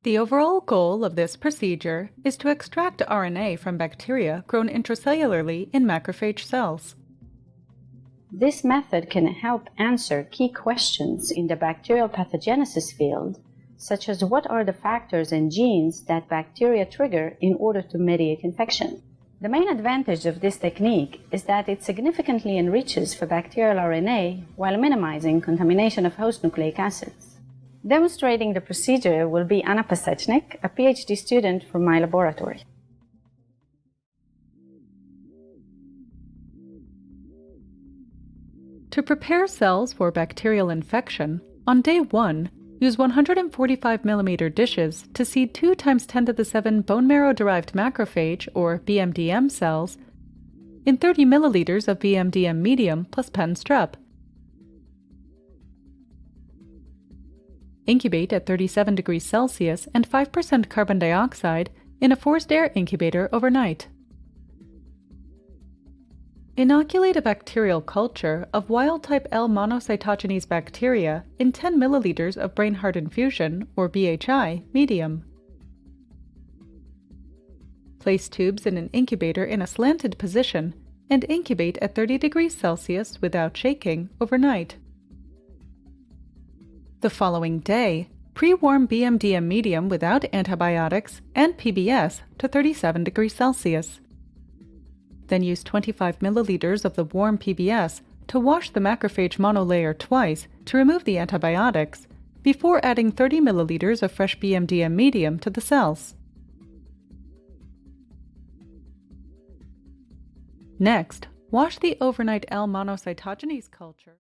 The overall goal of this procedure is to extract RNA from bacteria grown intracellularly in macrophage cells. This method can help answer key questions in the bacterial pathogenesis field, such as what are the factors and genes that bacteria trigger in order to mediate infection. The main advantage of this technique is that it significantly enriches for bacterial RNA while minimizing contamination of host nucleic acids. Demonstrating the procedure will be Anat Pasechnek, a PhD student from my laboratory. To prepare cells for bacterial infection, on day 1, use 145 mm dishes to seed 2 × 10⁷ bone marrow-derived macrophage, or BMDM cells, in 30 ml of BMDM medium plus pen strep. Incubate at 37 degrees Celsius and 5% carbon dioxide in a forced air incubator overnight. Inoculate a bacterial culture of wild-type L monocytogenes bacteria in 10 ml of brain heart infusion, or BHI, medium. Place tubes in an incubator in a slanted position and incubate at 30 degrees Celsius without shaking overnight. The following day, pre-warm BMDM medium without antibiotics and PBS to 37 degrees Celsius. Then use 25 ml of the warm PBS to wash the macrophage monolayer twice to remove the antibiotics, before adding 30 ml of fresh BMDM medium to the cells. Next, wash the overnight L monocytogenes culture.